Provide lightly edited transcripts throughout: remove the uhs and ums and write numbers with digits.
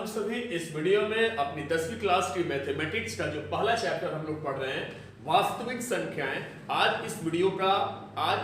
हम सभी इस वीडियो में अपनी 10वीं क्लास की मैथमेटिक्स का जो पहला चैप्टर हम लोग पढ़ रहे हैं वास्तविक संख्याएं। आज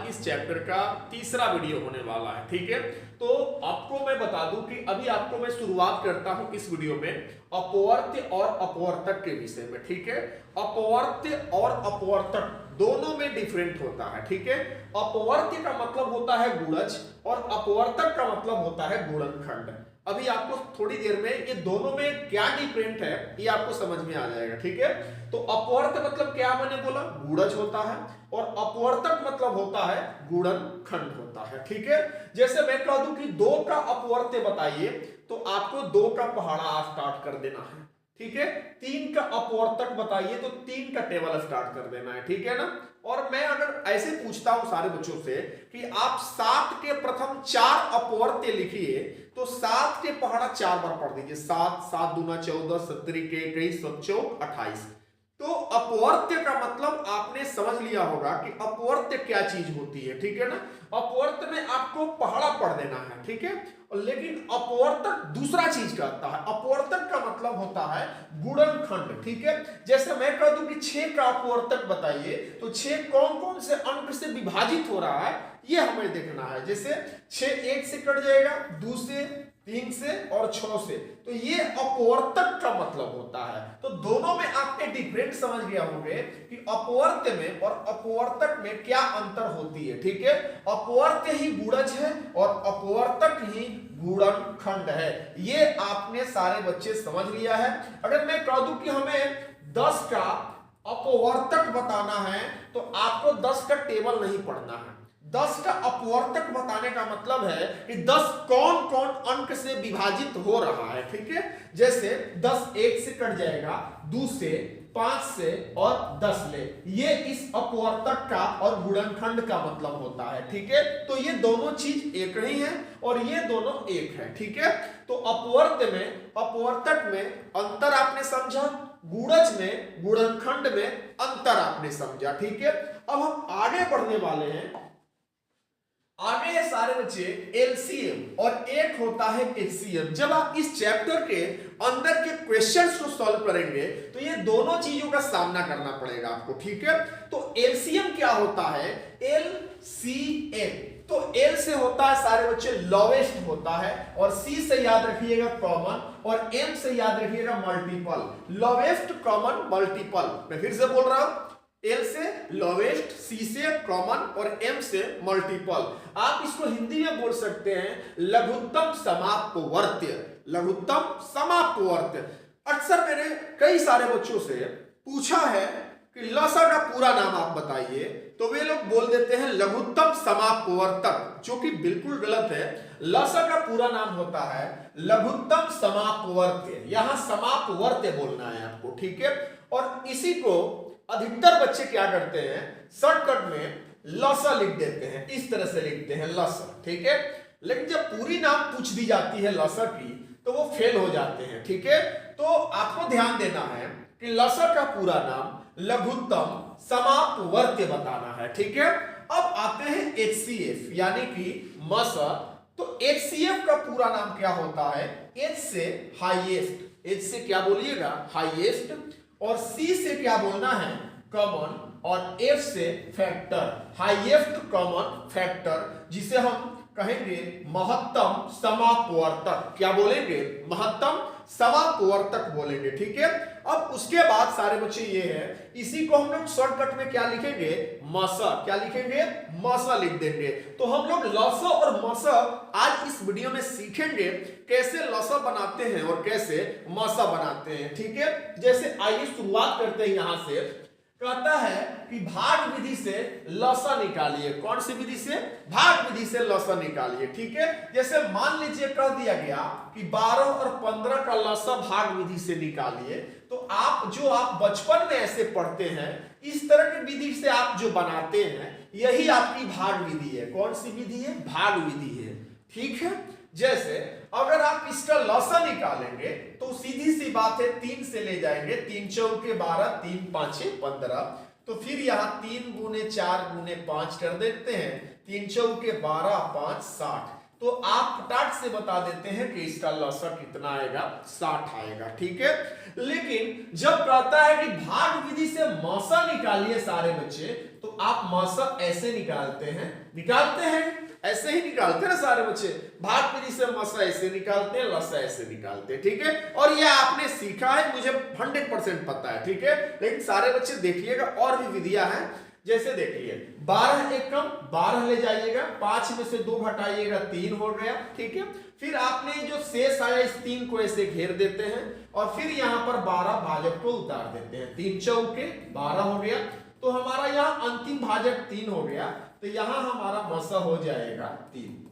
इस चैप्टर का तीसरा वीडियो होने वाला है। ठीक है, तो आपको मैं बता दूं कि अभी आपको मैं शुरुआत करता हूं इस वीडियो में अपवर्त्य और अपवर्तक के विषय में। ठीक है, अपवर्त्य और अपवर्तक दोनों में डिफरेंट होता है। ठीक है, अपवर्त्य का मतलब होता है गुणज और अपवर्तक का मतलब होता है गुणनखंड। अभी आपको थोड़ी देर में ये दोनों में क्या डिफरेंट है ये आपको समझ में आ जाएगा। ठीक है, तो अपवर्त्य मतलब क्या मैंने बोला, गुणज होता है, और अपवर्तक मतलब होता है गुणनखंड होता है। ठीक है, जैसे मैं कह दूं कि 2 का अपवर्त्य बताइए तो आपको 2 का पहाड़ा स्टार्ट कर देना है। ठीक है, 3 का अपवर्तक बताइए तो 3 का टेबल स्टार्ट कर देना है। ठीक है ना, और मैं अगर ऐसे पूछता हूं सारे बच्चों से कि आप 7 के प्रथम 4 अपवर्त्य लिखिए तो 7 के पहाड़ा 4 बार पढ़ दीजिए। 7 7 दूना 14, 70 के 21, 7 चौक 28। तो अपवर्त्य का मतलब आपने समझ लिया होगा कि अपवर्त्य क्या चीज होती है। ठीक है ना, अपवर्त्य में आपको पहाड़ा पढ़ देना है। ठीक है, लेकिन अपवर्तक दूसरा चीज कहता है। अपवर्तक का मतलब होता है गुणनखंड। ठीक है, जैसे मैं कह दूं कि 6 का अपवर्तक बताइए तो 6 कौन कौन से अंक से विभाजित हो रहा है ये हमें देखना है। जैसे 6 1 से कट जाएगा, 2 से, 3 से और 6 से, तो ये अपवर्तक का मतलब होता है। तो दोनों में आपने डिफरेंट समझ गया होंगे कि अपवर्त्य में और अपवर्तक में क्या अंतर होती है। ठीक है, अपवर्त्य ही गुणज है और अपवर्तक ही गुणनखंड है। ये आपने सारे बच्चे समझ लिया है। अगर मैं कह दूं कि हमें 10 का अपवर्तक बताना है तो आपको 10 का टेबल नहीं पढ़ना है। 10 का अपवर्तक बताने का मतलब है कि 10 कौन कौन अंक से विभाजित हो रहा है। ठीक है, जैसे 10 1 से कट जाएगा, 2 से, 5 से और 10 ले, ये इस अपवर्तक का और गुणनखंड का मतलब होता है। ठीक है, तो ये दोनों चीज एक ही है और ये दोनों एक है। ठीक है, तो अपवर्त्य में अपवर्तक में अंतर आपने समझा, गुणज में गुणनखंड में अंतर आपने समझा। ठीक है, अब हम आगे बढ़ने वाले हैं। आगे है सारे बच्चे एलसीएम और एक होता है एचसीएम। जब आप इस चैप्टर के अंदर के क्वेश्चंस को सॉल्व करेंगे तो ये दोनों चीजों का सामना करना पड़ेगा आपको। ठीक है, तो एलसीएम क्या होता है, एलसीएम, तो एल से होता है सारे बच्चे लोवेस्ट होता है, और सी से याद रखिएगा कॉमन, और एम से याद रखिएगा मल्टीपल। Lowest, common, multiple. मैं फिर से बोल रहा हूं, एल से लोवेस्ट, सी से कॉमन और एम से मल्टीपल। आप इसको हिंदी में बोल सकते हैं लघुत्तम समापवर्त्य। लघुत्तम समापवर्त्य। अक्सर मैंने कई सारे बच्चों से पूछा है कि लसा का पूरा नाम आप बताइए, तो वे लोग बोल देते हैं लघुत्तम समापवर्तक, जो कि बिल्कुल गलत है। लसा का पूरा नाम होता है लघुत्तम समापवर्त्य। यहां समापवर्त्य बोलना है आपको। ठीक है, और इसी को अधिकतर बच्चे क्या करते हैं, शॉर्टकट में लसा लिख देते हैं, इस तरह से लिखते हैं लसा। ठीक है, लेकिन जब पूरी नाम पूछ दी जाती है लसा की तो वो फेल हो जाते हैं। ठीक है, तो आपको ध्यान देना है कि लसा का पूरा नाम लघुत्तम समापवर्त्य बताना है। ठीक है, अब आते हैं एचसीएफ यानी कि मसा। तो एचसीएफ का पूरा नाम क्या होता है, एच से हाईएस्ट, एच से क्या बोलिएगा हाईएस्ट, और सी से क्या बोलना है कॉमन, और एफ से फैक्टर, हाईएस्ट कॉमन फैक्टर, जिसे हम कहेंगे महत्तम समापवर्तक। क्या बोलेंगे, महत्तम समापवर्तक बोलेंगे। ठीक है, अब उसके बाद सारे बच्चे ये है, इसी को हम लोग शॉर्टकट में क्या लिखेंगे, मसा। क्या लिखेंगे, मसा लिख देंगे। तो हम लोग लसा और मसा आज इस वीडियो में सीखेंगे कैसे लसा बनाते हैं और कैसे मसा बनाते हैं। ठीक है, जैसे आइए शुरुआत करते हैं। यहां से कहता है कि भाग विधि से लसा निकालिए। कौन सी विधि से, भाग विधि से लसा निकालिए। ठीक है, जैसे मान लीजिए कह दिया गया कि 12 और 15 का लसा भाग विधि से निकालिए, तो आप बचपन में ऐसे पढ़ते हैं, इस तरह की विधि से आप जो बनाते हैं यही आपकी भाग विधि है। कौन सी विधि है, भाग विधि है। ठीक है, जैसे अगर आप इसका लसा निकालेंगे तो सीधी सी बात है 3 से ले जाएंगे, 3 चौके 12, 3 पांचे 15, तो फिर यहाँ 3 गुने 4 गुने 5 कर देते हैं, 3 चौके 12, 5 60, तो आप फटाक से बता देते हैं कि इसका लसा कितना आएगा, 60 आएगा। ठीक है, लेकिन जब कहता है कि भाग विधि से मसा निकालिए सारे बच्चे, तो आप मसा ऐसे निकालते हैं ऐसे ही निकालते हैं ना सारे बच्चे। भाग विधि से मसा ऐसे निकालते हैं, लसा ऐसे निकालते हैं। ठीक है, और ये आपने सीखा है, मुझे 100% पता है। ठीक है, लेकिन सारे बच्चे देखिएगा और भी विधियां हैं। जैसे देखिए 12 एक कम 12 ले जाइएगा, 5 में से 2 घटाइएगा 3 हो गया। ठीक है, फिर आपने जो शेष आया इस 3 को ऐसे घेर देते हैं और फिर यहां पर 12 भाजक को उतार देते हैं। 3 चौके 12 हो गया, तो हमारा यहाँ अंतिम भाजक 3 हो गया, तो यहां हमारा मसा हो जाएगा 3।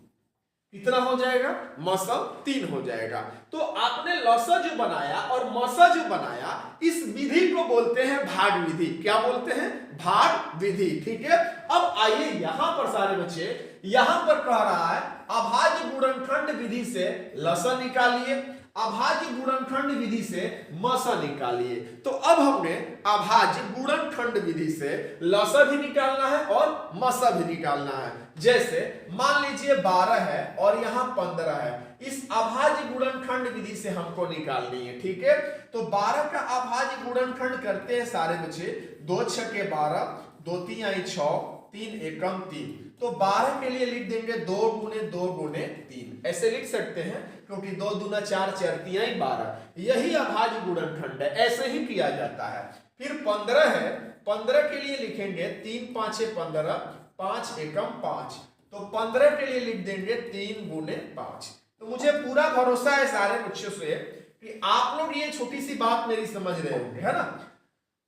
कितना हो जाएगा, मसा 3 हो जाएगा। तो आपने लसा जो बनाया और मसा जो बनाया, इस विधि को बोलते हैं भाग विधि। क्या बोलते हैं, भाग विधि। ठीक है, अब आइए यहां पर सारे बच्चे, यहां पर कह रहा है अभाज्य गुणनखंड विधि से लसा निकालिए, अभाज्य गुणनखंड विधि से मसा निकालिए। तो अब हमने अभाज्य गुणनखंड विधि से लसा भी निकालना है और मसा भी निकालना है। जैसे मान लीजिए 12 है और यहाँ 15 है, इस अभाज्य गुणनखंड विधि से हमको निकालनी है। ठीक है, तो 12 का अभाज्य गुणनखंड करते हैं सारे बच्चे। 2 छके 12, 2 3 आई 6, 3 एकम 3। तो 12 के लिए लिख देंगे 2 गुने 2 गुने 3, ऐसे लिख सकते हैं, क्योंकि 2 दूना 4, 4 3 आई 12। यही अभाज्य गुणनखंड है, ऐसे ही किया जाता है। फिर 15 है, 15 के लिए लिखेंगे 3 5 15, 5 एकम 5। तो 15 के लिए लिख देंगे 3 गुने 5। तो मुझे पूरा भरोसा है सारे बच्चों से कि आप लोग ये छोटी सी बात मेरी समझ रहे होंगे, है ना,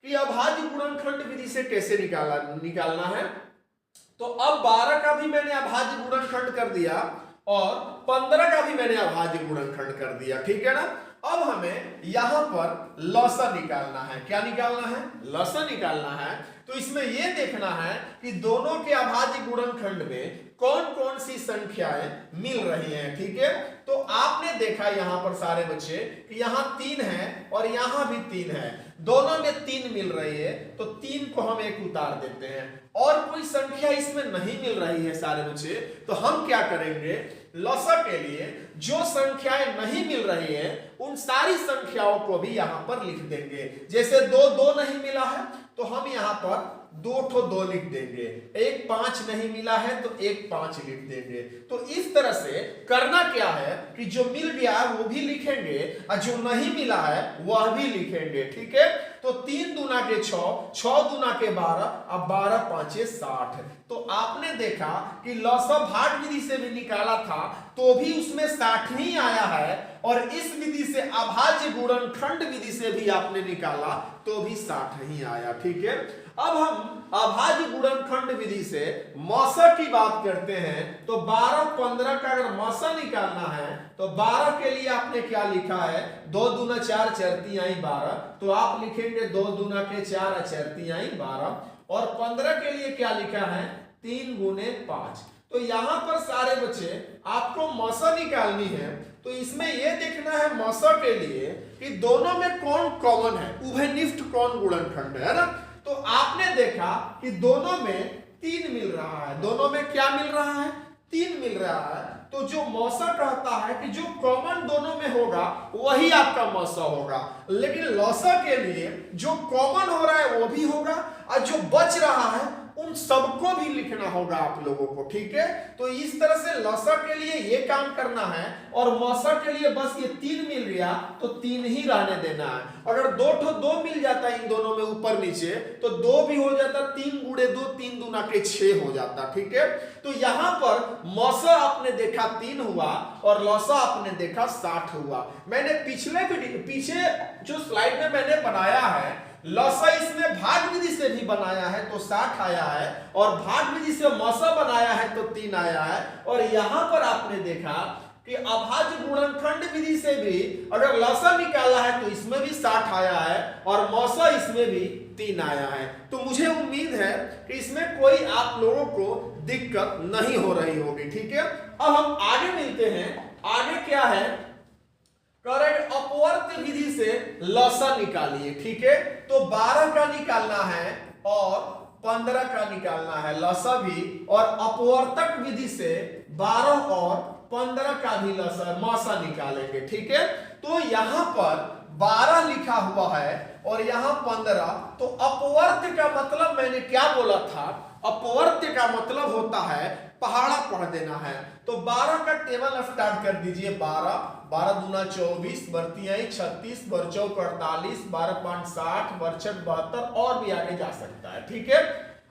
कि अभाज्य गुणनखंड विधि से कैसे निकालना है। तो अब 12 का भी मैंने अभाज्य गुणनखंड कर दिया और 15 का भी मैंने अभाज्य गुणनखंड कर दिया। ठीक है ना, अब हमें यहां पर लसा निकालना है। क्या निकालना है, लसा निकालना है। तो इसमें यह देखना है कि दोनों के अभाज्य गुणनखंड में कौन कौन सी संख्याएं मिल रही हैं। ठीक है, तो आपने देखा यहां पर सारे बच्चे कि यहां 3 है और यहां भी 3 है, दोनों में 3 मिल रही है, तो 3 को हम एक उतार देते हैं। और कोई संख्या इसमें नहीं मिल रही है सारे बच्चे, तो हम क्या करेंगे, लसा के लिए जो संख्याएं नहीं मिल रही है उन सारी संख्याओं को भी यहां पर लिख देंगे। जैसे 2 नहीं मिला है, तो हम यहां पर 2 लिख देंगे। 1 5 नहीं मिला है, तो 1 5 लिख देंगे। तो इस तरह से करना क्या है कि जो मिल गया है वो भी लिखेंगे और जो नहीं मिला है वह भी लिखेंगे। ठीक है, तो 3 दूना के 6, 6 दूना के 12, अब 12 5 60। तो आपने देखा कि लसा भाग विधि से भी निकाला था तो भी उसमें 60 ही आया है, और इस विधि से अभाज्य गुणनखंड विधि से भी आपने निकाला तो भी 60 ही आया। ठीक है, अब हम अभाज्य गुणनखंड विधि से मसा की बात करते हैं। तो 12 15 का अगर मसा निकालना है तो 12 के लिए आपने क्या लिखा है, 2 दूना 4, 4 3 आई 12। तो आप लिखेंगे 2 दूना के 4, 4 3 आई 12। और 15 के लिए क्या लिखा है, 3 गुने 5। तो यहां पर सारे बच्चे आपको मसा निकालनी है, तो इसमें यह देखना है मसा के लिए कि दोनों में कौन कॉमन है, उभयनिष्ठ कौन गुणनखंड है ना। तो आपने देखा कि दोनों में 3 मिल रहा है, दोनों में क्या मिल रहा है, 3 मिल रहा है। तो जो मौसा कहता है कि जो कॉमन दोनों में होगा वही आपका मौसा होगा, लेकिन लौसा के लिए जो कॉमन हो रहा है वो भी होगा और जो बच रहा है उन सबको भी लिखना होगा आप लोगों को। ठीक है, तो इस तरह से लौसा के लिए ये काम करना है और मौसा के लिए बस ये 3 मिल गया तो 3 ही रहने देना है। अगर 2 मिल जाता इन दोनों में ऊपर नीचे तो 2 भी हो जाता, 3 गुणे 2, 3 दूना के 6 हो जाता। ठीक है, तो यहां पर मौसा आपने देखा 3 हुआ और लौसा आपने देखा 60 हुआ। मैंने पीछे जो स्लाइड में मैंने बनाया है लौसा इसमें भाग विधि से भी बनाया है तो 60 आया है, और भाग विधि से मौसा बनाया है तो 3 आया है। और यहां पर आपने देखा कि अभाज्य गुणनखंड विधि से भी अगर लौसा निकाला है तो इसमें भी 60 आया है और मौसा इसमें भी 3 आया है। तो मुझे उम्मीद है कि इसमें कोई आप लोगों को दिक्कत नहीं हो रही होगी। ठीक है, अब हम आगे मिलते हैं। आगे क्या है, करेंट अपवर्त्य विधि से लौसा निकालिए। ठीक है, तो 12 का निकालना है और 15 का निकालना है लसा भी, और अपवर्तक विधि से 12 और 15 का भी लसा मौसा निकालेंगे। ठीक है, तो यहां पर 12 लिखा हुआ है और यहां 15, तो अपवर्त का मतलब मैंने क्या बोला था, अपवर्त का मतलब होता है पहाड़ा पढ़ देना है। तो 12 का टेबल स्टार्ट कर दीजिए। 12 12 दूना 24, बरती आई 36, बर चौक 48, 12 5 60, बर छठ 72 और भी आगे जा सकता है। ठीक है,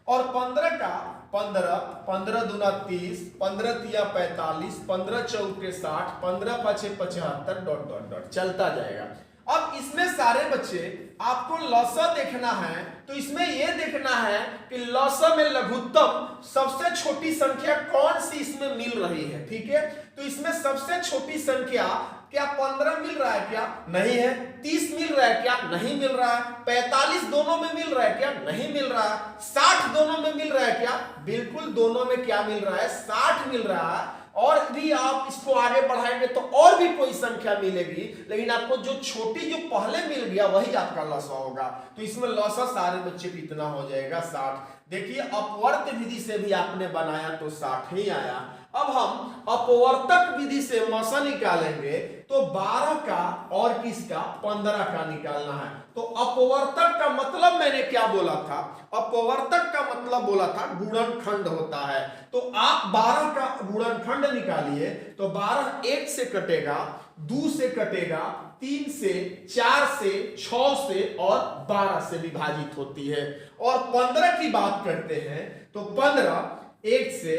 और 15 का 15, 15 दूना 30, 15 तिया 45, 15 चौके 60, 15 पाछे 75 डॉट डॉट डॉट चलता जाएगा। अब इसमें सारे बच्चे आपको लौसा देखना है, तो इसमें यह देखना है कि लौसा में लघुत्तम सबसे छोटी संख्या कौन सी इसमें मिल रही है। ठीक है, तो इसमें सबसे छोटी संख्या क्या 15 मिल रहा है क्या? नहीं है। 30 मिल रहा है क्या? नहीं मिल रहा है। 45 दोनों में मिल रहा है क्या? नहीं मिल रहा है। 60 दोनों में मिल रहा है क्या? बिल्कुल दोनों में क्या मिल रहा है? 60 मिल रहा है। और भी आप इसको आगे बढ़ाएंगे तो और भी कोई संख्या मिलेगी, लेकिन आपको जो छोटी जो पहले मिल गया वही आपका लौसा होगा। तो इसमें लौसा सारे बच्चे को इतना हो जाएगा 60। देखिए अपवर्त विधि से भी आपने बनाया तो 60 ही आया। अब हम अपवर्तक विधि से मौसा निकालेंगे तो 12 का और किसका 15 का निकालना है। तो अपवर्तक का मतलब मैंने क्या बोला था? अपवर्तक का मतलब बोला था गुणनखंड होता है। तो आप 12 का गुणनखंड निकालिए तो 12 1 से कटेगा, 2 से कटेगा, 3 से, 4 से, 6 से और 12 से विभाजित होती है। और 15 की बात करते हैं तो 15 1 से,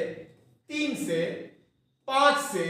3 से, 5 से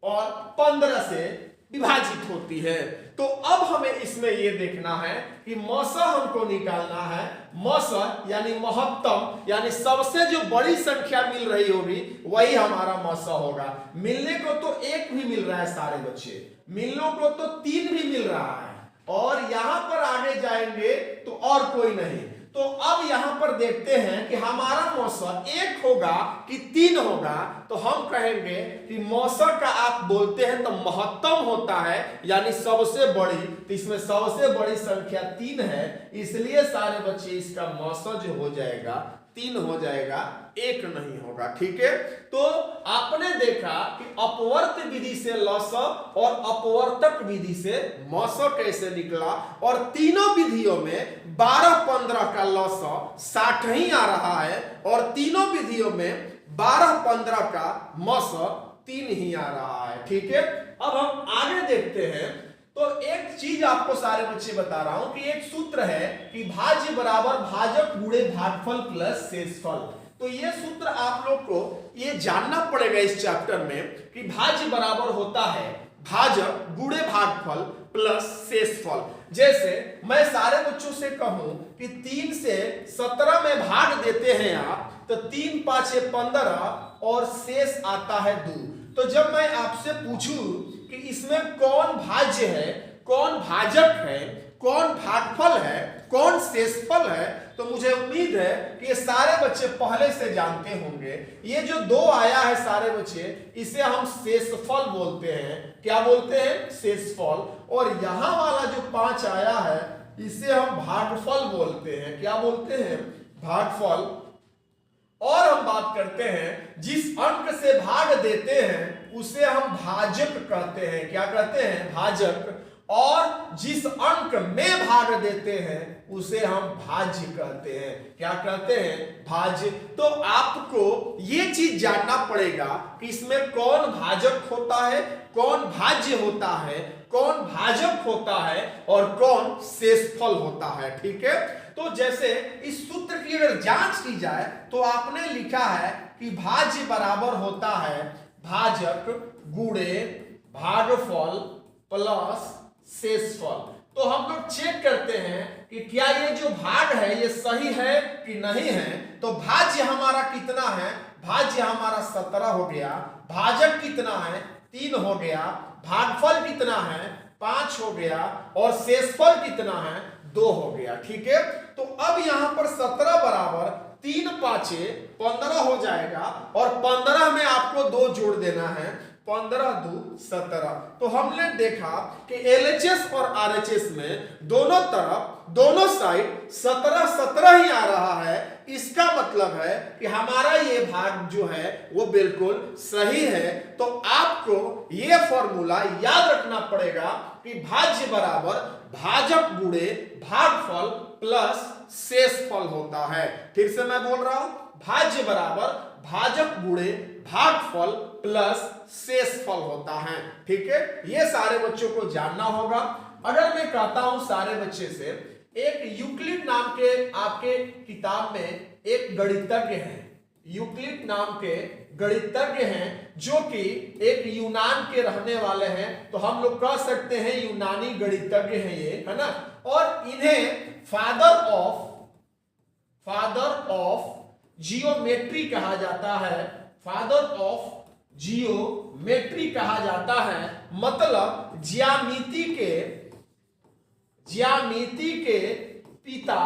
और 15 से विभाजित होती है। तो अब हमें इसमें यह देखना है कि मौसा हमको निकालना है। मौसा यानी महत्तम, यानी सबसे जो बड़ी संख्या मिल रही होगी वही हमारा मौसा होगा। मिलने को तो 1 भी मिल रहा है सारे बच्चे, मिलने को तो 3 भी मिल रहा है, और यहां पर आगे जाएंगे तो और कोई नहीं। तो अब यहां पर देखते हैं कि हमारा मौसा 1 होगा कि 3 होगा। तो हम कहेंगे कि मौसा का आप बोलते हैं तो महत्तम होता है, यानी सबसे बड़ी। तो इसमें सबसे बड़ी संख्या 3 है, इसलिए सारे बच्चे इसका मौसा जो हो जाएगा 3 हो जाएगा, 1 नहीं होगा। ठीक है, तो आपने देखा कि अपवर्त विधि से लौसा और अपवर्तक विधि से मौसा कैसे निकला, और तीनों विधियों में 12-15 का लौसा 60 ही आ रहा है, और तीनों विधियों में 12-15 का मौसा 3 ही आ रहा है। ठीक है, अब हम आगे देखते हैं। तो एक चीज आपको सारे बच्चे बता रहा हूं कि एक सूत्र है कि भाज्य बराबर भाजक गुणे भागफल प्लस शेषफल। तो ये सूत्र आप लोग को ये जानना पड़ेगा इस चैप्टर में कि भाज्य बराबर होता है भाजक गुणे भागफल प्लस शेषफल। जैसे मैं सारे बच्चों से कहूं कि 3 से 17 में भाग देते हैं आप, तो 3 5 15 और शेष आता है 2। तो जब मैं आपसे पूछूं कि इसमें कौन भाज्य है, कौन भाजक है, कौन भागफल है, कौन शेषफल है, तो मुझे उम्मीद है कि ये सारे बच्चे पहले से जानते होंगे। ये जो 2 आया है सारे बच्चे, इसे हम शेषफल बोलते हैं। क्या बोलते हैं? शेषफल। और यहां वाला जो 5 आया है इसे हम भागफल बोलते हैं। क्या बोलते हैं? भागफल। और हम बात करते हैं जिस अंक से भाग देते हैं उसे हम भाजक कहते हैं। क्या कहते हैं? भाजक। और जिस अंक में भाग देते हैं उसे हम भाज्य कहते हैं। क्या कहते हैं? भाज्य। तो आपको ये चीज जानना पड़ेगा कि इसमें कौन भाजक होता है, कौन भाज्य होता है, कौन भाजक होता है और कौन शेषफल होता है। ठीक है, तो जैसे इस सूत्र की अगर जांच की जाए तो आपने लिखा है कि भाज्य बराबर होता है भाजक गुणे भागफल प्लस शेषफल। तो हम लोग चेक करते हैं कि क्या ये जो भाग है ये सही है कि नहीं है। तो भाज्य हमारा कितना है? भाज्य हमारा 17 हो गया। भाजक कितना है? 3 हो गया। भागफल कितना है? 5 हो गया। और शेषफल कितना है? 2 हो गया। ठीक है, तो अब यहां पर 17 बराबर 3 5 15 हो जाएगा, और 15 में आपको 2 जोड़ देना है। 15 दू 17। तो हमने देखा कि LHS और RHS में दोनों तरफ दोनों साइड 17 17 ही आ रहा है। इसका मतलब है कि हमारा ये भाग जो है वो बिल्कुल सही है। तो आपको ये फॉर्मूला याद रखना पड़ेगा कि भाज्य बराबर भाजक गुणे भागफल प्लस शेषफल होता है। फिर से मैं बोल रहा हूं, भाज्य बराबर भाजक गुणे भागफल प्लस शेषफल होता है। ठीक है, ये सारे बच्चों को जानना होगा। अगर मैं कहता हूं सारे बच्चे से, एक यूक्लिड नाम के आपके किताब में एक गणितज्ञ हैं, यूक्लिड नाम के गणितज्ञ हैं जो कि एक यूनान के रहने वाले हैं। तो हम लोग कह सकते हैं यूनानी गणितज्ञ हैं ये, है ना। और इन्हें फादर ऑफ जियोमेट्री कहा जाता है। फादर ऑफ जियोमेट्री कहा जाता है, मतलब ज्यामिति के पिता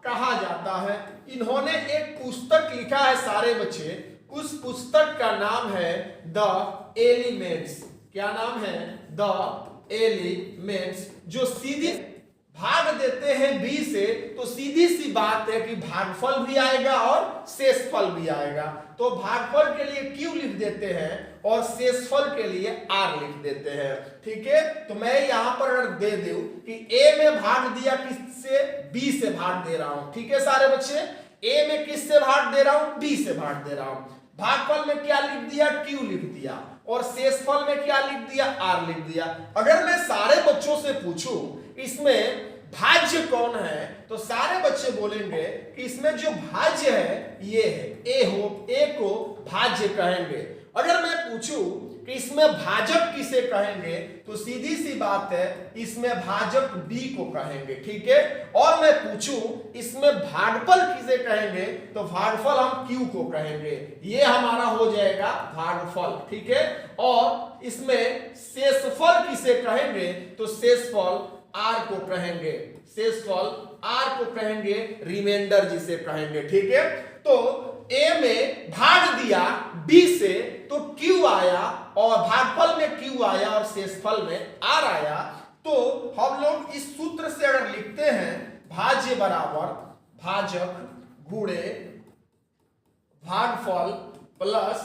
कहा जाता है। इन्होंने एक पुस्तक लिखा है सारे बच्चे, उस पुस्तक का नाम है द एलिमेंट्स। क्या नाम है? The elements. जो सीधी भाग देते हैं b से, तो सीधी सी बात है कि भागफल भी आएगा और शेषफल भी आएगा। तो भागफल के लिए q लिख देते हैं और शेषफल के लिए r लिख देते हैं। ठीक है, तो मैं यहां पर अगर दे दूं कि a में भाग दिया किससे, b से भाग दे रहा हूं। ठीक है सारे बच्चे, a में किससे भाग दे रहा हूं, b से भाग दे रहा हूं। भागफल में क्या लिख दिया, q लिख दिया, और शेषफल में क्या लिख दिया, r लिख दिया। अगर मैं सारे बच्चों से पूछूं इसमें भाज्य कौन है, तो सारे बच्चे बोलेंगे कि इसमें जो भाज्य है ये है, ए को भाज्य कहेंगे। अगर मैं पूछूं कि इसमें भाजक किसे कहेंगे, तो सीधी सी बात है इसमें भाजक बी को कहेंगे। ठीक है, और मैं पूछूं इसमें भागफल किसे कहेंगे, तो भागफल हम क्यू को कहेंगे। ये हमारा हो जाएगा भागफल। ठीक है, और इसमें शेषफल किसे कहेंगे, तो शेषफल आर को कहेंगे, शेषफल आर को कहेंगे, रिमाइंडर जिसे कहेंगे। ठीक है, तो ए में भाग दिया बी से तो क्यू आया, और भागफल में क्यू आया और शेषफल में आर आया। तो हम लोग इस सूत्र से अगर लिखते हैं भाज्य बराबर भाजक गुणे भागफल प्लस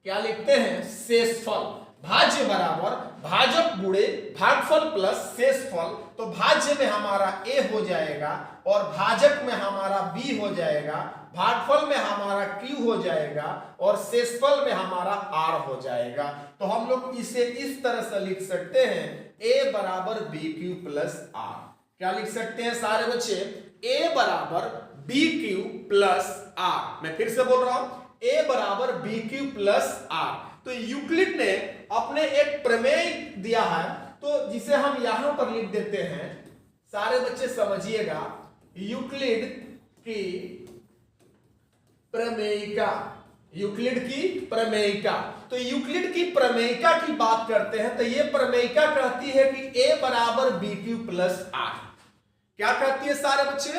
क्या लिखते हैं, शेषफल। भाज्य बराबर भाजक गुणे भागफल प्लस शेषफल। तो भाज्य में हमारा a हो जाएगा और भाजक में हमारा b हो जाएगा, भागफल में हमारा q हो जाएगा और शेषफल में हमारा r हो जाएगा। तो हम लोग इसे इस तरह से लिख सकते हैं, a बराबर bq प्लस r। क्या लिख सकते हैं सारे बच्चे, a बराबर bq प्लस r। मैं फिर से बोल रहा हूं, a बराबर bq प्लस r। तो यूक्लिड ने अपने एक प्रमेय दिया है, तो जिसे हम यहां पर लिख देते हैं। सारे बच्चे समझिएगा, यूक्लिड की प्रमेयिका, यूक्लिड की प्रमेयिका। तो यूक्लिड की प्रमेयिका की बात करते हैं, तो ये प्रमेयिका कहती है कि a बराबर bq प्लस r। क्या कहती है सारे बच्चे,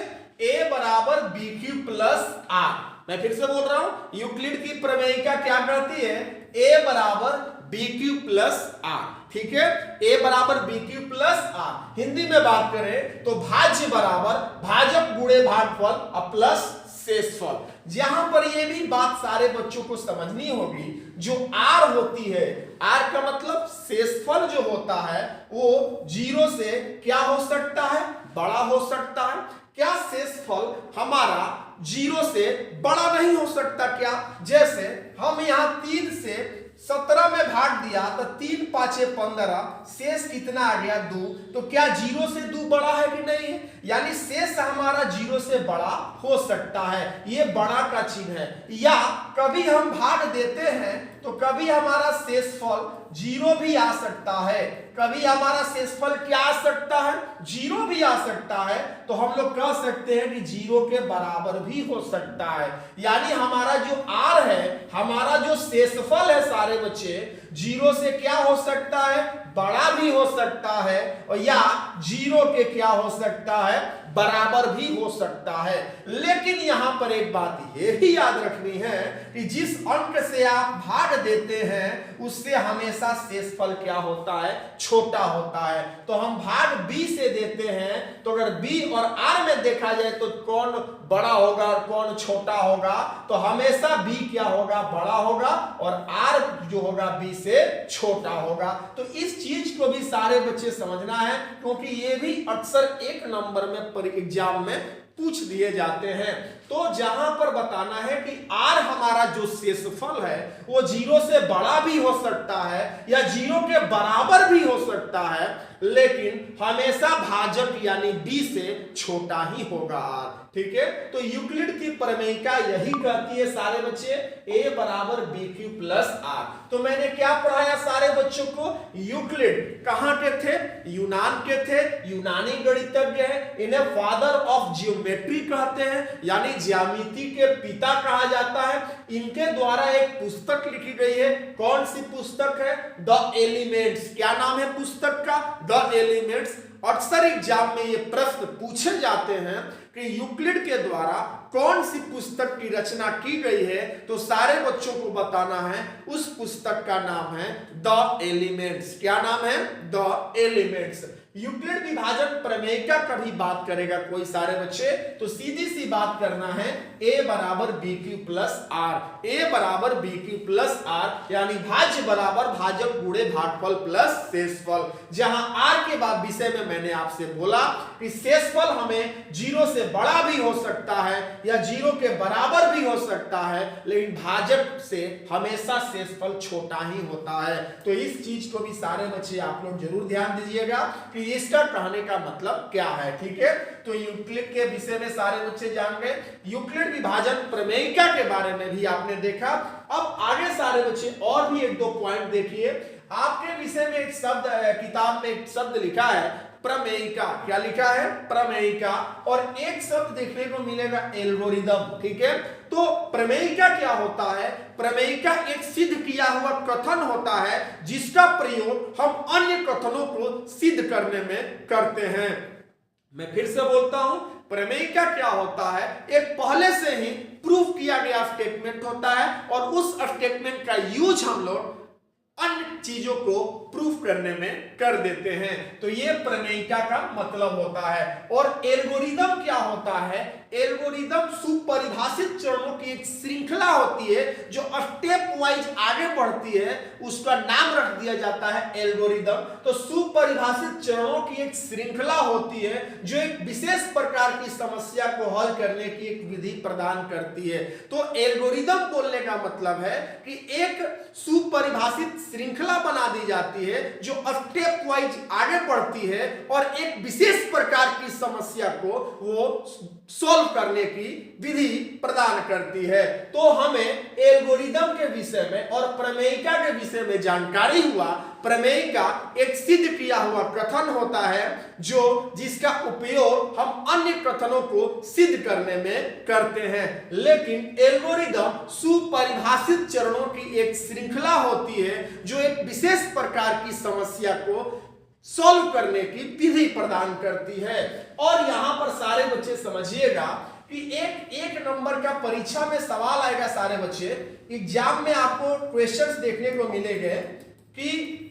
a बराबर bq प्लस r। मैं फिर से बोल रहा हूं, यूक्लिड की प्रमेयिका क्या कहती है, a बराबर bq प्लस r। ठीक है, a बराबर bq प्लस r। हिंदी में बात करें तो भाज्य बराबर भाजक गुणे भागफल प्लस शेषफल। जहां पर ये भी बात सारे बच्चों को समझनी होगी, जो r होती है, r का मतलब शेषफल जो होता है वो 0 से क्या हो सकता है, बड़ा हो सकता है। क्या शेषफल हमारा 0 से बड़ा नहीं हो सकता क्या? जैसे हम यहां 3 से 17 में भाग दिया तो 3 5 15, शेष कितना आ गया 2। तो क्या 0 से 2 बड़ा है कि नहीं है? यानी शेष हमारा 0 से बड़ा हो सकता है, ये बड़ा का चिन्ह है। या कभी हम भाग देते हैं तो कभी हमारा शेषफल 0 भी आ सकता है, कभी हमारा शेषफल क्या आ सकता है, 0 भी आ सकता है। तो हम लोग कह सकते हैं कि 0 के बराबर भी हो सकता है। यानी हमारा जो r है, हमारा जो शेषफल है सारे बच्चे, जीरो से क्या हो सकता है, बड़ा भी हो सकता है, और या जीरो के क्या हो सकता है, बराबर भी हो सकता है। लेकिन यहां पर एक बात ये भी याद रखनी है कि जिस अंक से आप भाग देते हैं उससे हमेशा शेषफल क्या होता है, छोटा होता है। तो हम भाग b से देते हैं, तो अगर b और r में देखा जाए तो कौन बड़ा होगा और कौन छोटा होगा, तो हमेशा b क्या होगा, बड़ा होगा, और r जो होगा b से छोटा होगा। तो इस चीज को भी सारे बच्चे समझना है, क्योंकि ये भी अक्सर एक नंबर में एग्जाम में पूछ दिए जाते हैं। तो जहां पर बताना है कि r हमारा जो शेषफल है वो जीरो से बड़ा भी हो सकता है या जीरो के बराबर भी हो सकता है, लेकिन हमेशा भाजक यानी b से छोटा ही होगा r। ठीक है, तो यूक्लिड की प्रमेयिका यही कहती है सारे बच्चे, a बराबर बी क्यू प्लस आर। तो मैंने क्या पढ़ाया सारे बच्चों को, यूक्लिड कहां के थे, यूनान के थे, यूनानी गणितज्ञ है, इन्हें फादर ऑफ जियोमेट्री कहते हैं, यानी ज्यामिति के पिता कहा जाता है। इनके द्वारा एक पुस्तक लिखी गई है, कौन सी पुस्तक है, द एलिमेंट्स। क्या नाम है पुस्तक का, द एलिमेंट्स। अक्सर एग्जाम में ये प्रश्न पूछे जाते हैं कि यूक्लिड के द्वारा कौन सी पुस्तक की रचना की गई है, तो सारे बच्चों को बताना है उस पुस्तक का नाम है द एलिमेंट्स। क्या नाम है, द एलिमेंट्स। यूक्लिड विभाजन प्रमेयिका कभी बात करेगा कोई सारे बच्चे, तो सीधी सी बात करना है a बराबर B Q plus R, a बराबर बी क्यू प्लस आर, यानी भाज्य बराबर भाजक गुणे भागफल प्लस शेषफल। जहां r के बाद विषय में मैंने आपसे बोला कि शेषफल हमें जीरो से बड़ा भी हो सकता है या जीरो के बराबर भी हो सकता है, लेकिन भाजक से हमेशा शेषफल छोटा ही होता है। तो इस चीज को भी सारे बच्चे आप लोग जरूर ध्यान दीजिएगा कि इसका कहने का मतलब क्या है। ठीक है, तो यूक्लिड के विषय में सारे बच्चे जान गए, यूक्लिड विभाजन प्रमेयिका के बारे में भी आपने देखा। अब आगे सारे बच्चे और भी एक दो पॉइंट देखिए। आपके विषय में एक शब्द, किताब में एक शब्द लिखा है प्रमेयिका। क्या लिखा है, प्रमेयिका, और एक शब्द देखने को मिलेगा एल्गोरिदम। ठीक है, तो प्रमेयिका क्या होता है, प्रमेयिका एक सिद्ध किया हुआ कथन होता है जिसका प्रयोग हम अन्य कथनों को सिद्ध करने में करते हैं। मैं फिर से बोलता हूं, प्रमेयिका क्या होता है, एक पहले से ही प्रूफ किया गया स्टेटमेंट होता है और उस स्टेटमेंट का यूज हम लोग अन्य चीजों को प्रूफ करने में कर देते हैं। तो ये प्रमेयिका का मतलब होता है। और एल्गोरिदम क्या होता है, एल्गोरिदम सुपरिभाषित चरणों की एक श्रृंखला होती है जो स्टेप वाइज आगे बढ़ती है, उसका नाम रख दिया जाता है एल्गोरिदम। तो सुपरिभाषित चरणों की एक श्रृंखला होती है जो एक विशेष प्रकार की समस्या को हल करने की एक विधि प्रदान करती है। तो एल्गोरिदम बोलने का मतलब है कि एक सुपरिभाषित श्रृंखला बना दी जाती है जो स्टेप वाइज आगे बढ़ती है और एक विशेष प्रकार की समस्या को वो सॉल्व करने की विधि प्रदान करती है। तो हमें एल्गोरिदम के विषय में और प्रमेयिका के विषय में जानकारी हुआ। प्रमेयिका एक सिद्ध किया हुआ कथन होता है जो जिसका उपयोग हम अन्य कथनों को सिद्ध करने में करते हैं, लेकिन एल्गोरिदम सुपरिभाषित चरणों की एक श्रृंखला होती है जो एक विशेष प्रकार की समस्या को सॉल्व करने की विधि प्रदान करती है। और यहां पर सारे बच्चे समझिएगा कि एक नंबर का परीक्षा में सवाल आएगा सारे बच्चे, एग्जाम में आपको क्वेश्चंस देखने को मिलेंगे कि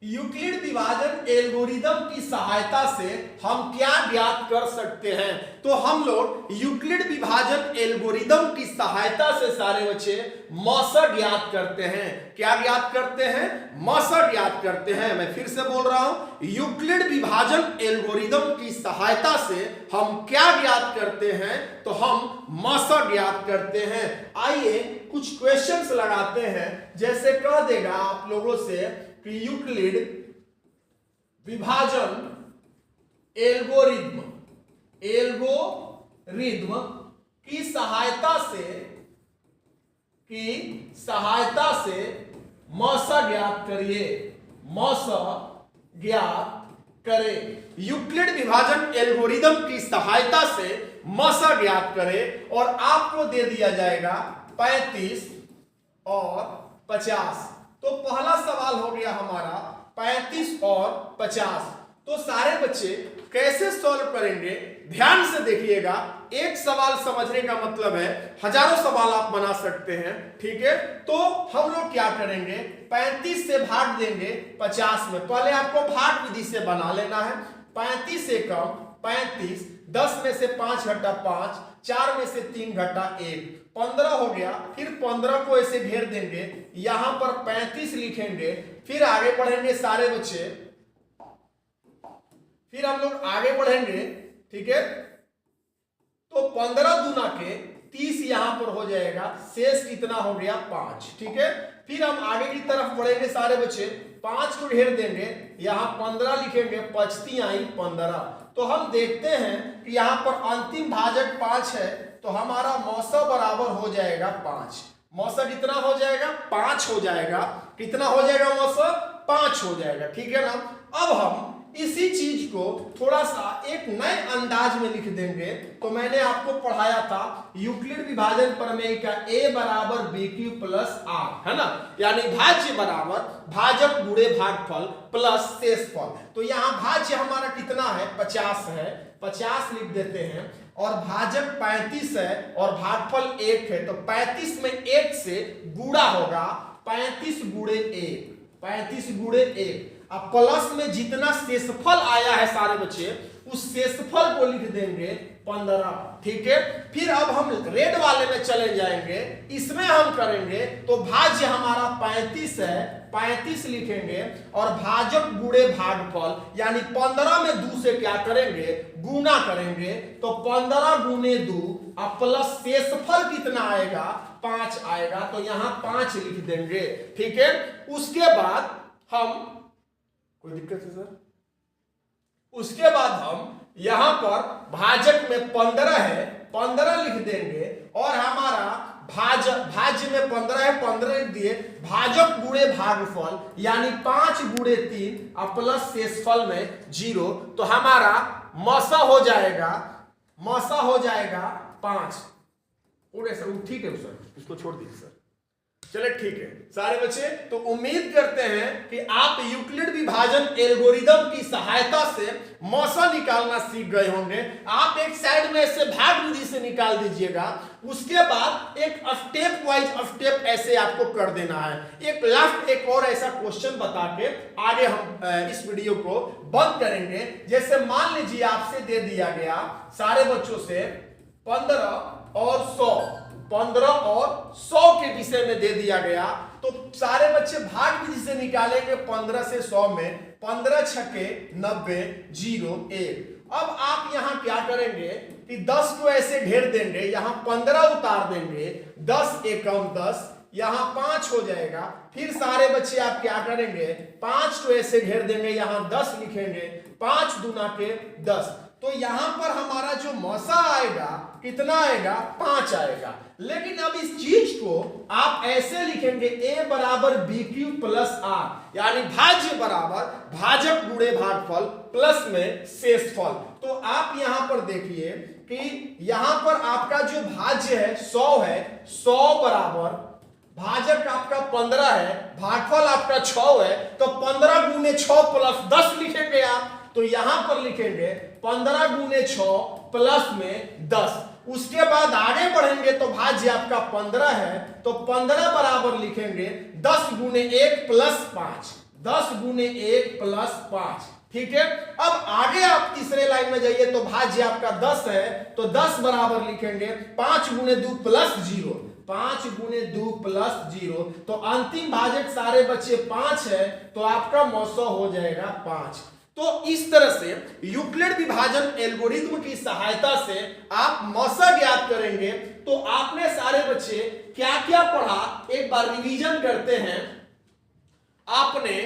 यूक्लिड विभाजन एल्गोरिदम की सहायता से हम क्या ज्ञात कर सकते हैं। तो हम लोग यूक्लिड विभाजन एल्गोरिदम की सहायता से सारे बच्चे मौसर ज्ञात करते हैं। क्या ज्ञात करते हैं, मौसर ज्ञात करते हैं। मैं फिर से बोल रहा हूं, यूक्लिड विभाजन एल्गोरिदम की सहायता से हम क्या ज्ञात करते हैं, तो हम मौसर ज्ञात करते हैं। आइए कुछ क्वेश्चंस लगाते हैं। जैसे कह देगा आप लोगों से कि यूक्लिड विभाजन एल्गोरिदम की सहायता से मौसा ज्ञात करिए, मौसा ज्ञात करें। यूक्लिड विभाजन एल्गोरिदम की सहायता से मौसा ज्ञात करें और आपको दे दिया जाएगा 35 और 50। तो पहला सवाल हो गया हमारा 35 और 50। तो सारे बच्चे कैसे सॉल्व करेंगे ध्यान से देखिएगा। एक सवाल समझने का मतलब है हजारों सवाल आप बना सकते हैं, ठीक है। तो हम लोग क्या करेंगे, 35 से भाग देंगे 50 में। पहले आपको भाग विधि से बना लेना है। 35 से कम 35, 10 में से 5 घटा 5, 4 में से 3 घटा 1, 15 हो गया। फिर 15 को ऐसे घेर देंगे, यहां पर 35 लिखेंगे। फिर आगे बढ़ेंगे सारे बच्चे, फिर हम लोग आगे बढ़ेंगे, ठीक है। तो 15 दूना के 30 यहां पर हो जाएगा, शेष कितना हो गया 5, ठीक है। फिर हम आगे की तरफ बढ़ेंगे सारे बच्चे, 5 को घेर देंगे, यहां 15 लिखेंगे, 5 आई 15। तो हम देखते हैं कि यहां पर अंतिम भाजक 5 है, तो हमारा मौसा बराबर हो जाएगा 5। मौसा कितना हो जाएगा 5 हो जाएगा। कितना हो जाएगा मौसा 5 हो जाएगा, ठीक है ना। अब हम इसी चीज को थोड़ा सा एक नए अंदाज में लिख देंगे। तो मैंने आपको पढ़ाया था यूक्लिड विभाजन प्रमेय का a बराबर BQ प्लस R, है ना। यानी भाज्य बराबर भाजक गुणे भागफल प्लस शेषफल। तो यहाँ भाज्य हमारा कितना है 50 है, 50 लिख देते हैं। और भाजक 35 है और भागफल 1 है, तो 35 में 1 से गुणा होगा, 35 गुणे 1, 35 गुणे 1। अब प्लस में जितना शेषफल आया है सारे बच्चे, उस शेषफल को लिख देंगे 15, ठीक है। फिर अब हम रेड वाले में चले जाएंगे, इसमें हम करेंगे तो भाज्य हमारा 35 है, 35 लिखेंगे और भाजक गुणे भागफल यानी 15 में 2 से क्या करेंगे गुना करेंगे, तो 15 गुणे 2 अब प्लस शेषफल कितना आएगा 5 आएगा, तो यहां 5 लिख देंगे, ठीक है। उसके बाद हम, कोई दिक्कत है सर? उसके बाद हम यहां पर भाजक में 15 है, 15 लिख देंगे और हमारा भाज्य में 15 है, 15 लिख दिए। भाजक गुणे भागफल यानी 5 गुणे 3 और प्लस शेषफल में 0, तो हमारा मौसा हो जाएगा, मौसा हो जाएगा 5। सर ठीक है सर, इसको छोड़ दीजिए सर। चले ठीक है सारे बच्चे, तो उम्मीद करते हैं कि आप यूक्लिड विभाजन एल्गोरिदम की सहायता से मौसा निकालना सीख गए होंगे। आप एक साइड में ऐसे भाग विधि से निकाल दीजिएगा, उसके बाद एक स्टेप वाइज स्टेप ऐसे आपको कर देना है। एक लास्ट एक और ऐसा क्वेश्चन बता के आगे हम इस वीडियो को बंद करेंगे। जैसे मान लीजिए आपसे दे दिया गया सारे बच्चों से 15 और 100, 15 और 100 के विषय में दे दिया गया, तो सारे बच्चे भाग विधि से निकालेंगे 15 से 100 में, 15 छके 90, 0 1। अब आप यहां क्या करेंगे कि 10 को ऐसे घेर देंगे, यहां 15 उतार देंगे, 10 एकम 10, यहां 5 हो जाएगा। फिर सारे बच्चे आप क्या करेंगे 5 को ऐसे घेर देंगे, यहां 10 लिखेंगे, 5 दूना के 10। तो यहां पर हमारा जो मौसा आएगा कितना आएगा 5 आएगा। लेकिन अब इस चीज को आप ऐसे लिखेंगे a बराबर BQ प्लस R, यानी भाज्य बराबर भाजक गुणे भागफल प्लस में शेषफल। तो आप यहां पर देखिए कि यहां पर आपका जो भाज्य है 100 है, 100 बराबर भाजक आपका 15 है, भागफल आपका 6 है, तो 15 गुणे 6 प्लस 10 लिखेंगे आप। तो यहां पर लिखेंगे 15 गुणे 6 प्लस में 10। उसके बाद आगे बढ़ेंगे तो भाज्य आपका 15 है, तो 15 बराबर लिखेंगे 10 गुणे 1 प्लस 5, 10 गुणे 1 प्लस 5, ठीक है। अब आगे आप तीसरे लाइन में जाइए तो भाज्य आपका 10 है, तो 10 बराबर लिखेंगे 5 गुणे 2 प्लस 0, 5 गुणे 2 प्लस 0। तो अंतिम भाजक सारे बच्चे 5 है, तो आपका मौसा हो जाएगा 5। तो इस तरह से यूक्लिड विभाजन एल्गोरिथम की सहायता से आप मौसा ज्ञात करेंगे। तो आपने सारे बच्चे क्या क्या पढ़ा एक बार रिवीजन करते हैं। आपने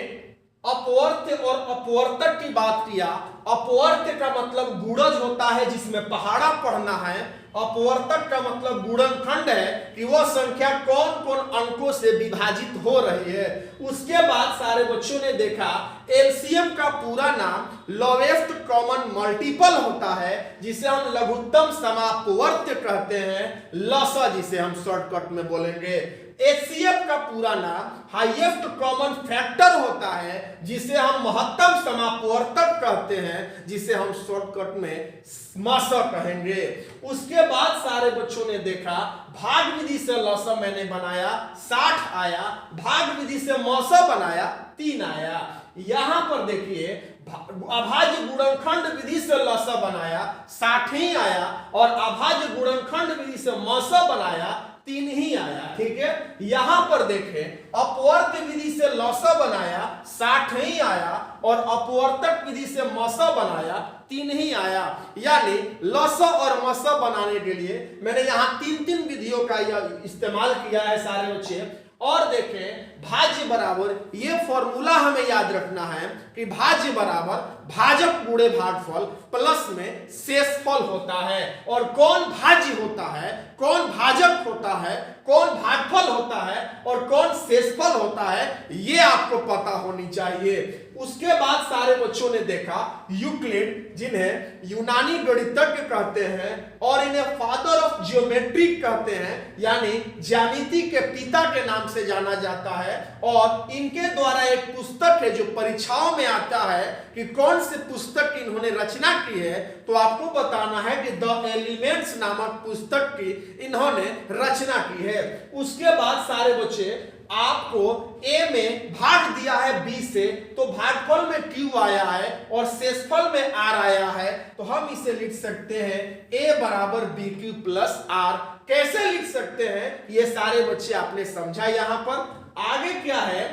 अपवर्त्य और अपवर्तक की बात किया। अपवर्त्य का मतलब गुणज होता है जिसमें पहाड़ा पढ़ना है, अपवर्तक का मतलब गुणनखंड है कि वह संख्या कौन कौन अंकों से विभाजित हो रही है। उसके बाद सारे बच्चों ने देखा एलसीएम का पूरा नाम लोवेस्ट कॉमन मल्टीपल होता है, जिसे हम लघुत्तम समापवर्त्य कहते हैं, लसा जिसे हम शॉर्टकट में बोलेंगे। HCF का पूरा नाम हाईएस्ट कॉमन फैक्टर होता है, जिसे हम महत्तम समापवर्तक कहते हैं, जिसे हम शॉर्टकट में मस कहेंगे। उसके बाद सारे बच्चों ने देखा भाग विधि से लसम मैंने बनाया 60 आया, भाग विधि से मौसा बनाया 3 आया। यहां पर देखिए अभाज्य गुणनखंड विधि से लसा बनाया 60 ही आया, और अभाज्य गुणनखंड विधि से मौसा बनाया 3 ही आया। ठीक है, यहां पर देखें अपवर्त विधि से लसा बनाया 60 ही आया, और अपवर्तक विधि से मौसा बनाया 3 ही आया। यानी लसा और मौसा बनाने के लिए मैंने यहां 3 विधियों का इस्तेमाल किया है सारे बच्चे। और देखें भाज्य बराबर, ये फॉर्मूला हमें याद रखना है कि भाज्य बराबर भाजक गुणे भागफल प्लस में शेषफल होता है। और कौन भाज्य होता है, कौन भाजक होता है, कौन भागफल होता है और कौन शेषफल होता है, ये आपको पता होनी चाहिए। उसके बाद सारे बच्चों ने देखा यूक्लिड, जिन्हें यूनानी गणितज्ञ कहते हैं और इन्हें फादर ऑफ ज्योमेट्री कहते हैं, यानी ज्यामिति के पिता के नाम से जाना जाता है। और इनके द्वारा एक पुस्तक है जो परीक्षाओं में आता है कि कौन से पुस्तक की इन्होंने रचना की है, तो आपको बताना है कि द एलिमेंट्स नामक पुस्तक की इन्होंने रचना की है। उसके बाद सारे बच्चे आपको ए में भाग दिया है बी से, तो भागफल में Q आया है और शेषफल में R आया है, तो हम इसे लिख सकते हैं A बराबर BQ प्लस R। कैसे लिख सकते हैं ये सारे बच्चे आपने समझा। यहां पर आगे क्या है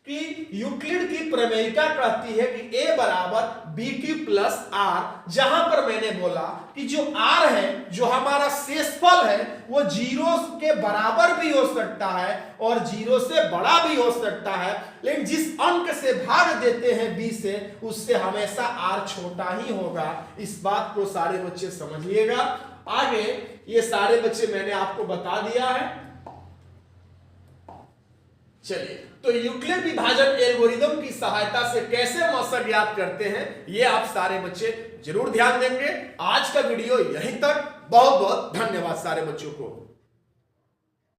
कि यूक्लिड की प्रमेयिका कहती है कि A बराबर BQ प्लस R, जहां पर मैंने बोला कि जो R है, जो हमारा शेषफल है, वो 0 के बराबर भी हो सकता है और 0 से बड़ा भी हो सकता है, लेकिन जिस अंक से भाग देते हैं B से, उससे हमेशा R छोटा ही होगा। इस बात को सारे बच्चे समझिएगा। आगे ये सारे बच्चे मैंने आपको बता दिया है। चलिए, तो यूक्लिड विभाजन एल्गोरिदम की सहायता से कैसे मौसम ज्ञात करते हैं, ये आप सारे बच्चे जरूर ध्यान देंगे। आज का वीडियो यहीं तक। बहुत बहुत धन्यवाद सारे बच्चों को।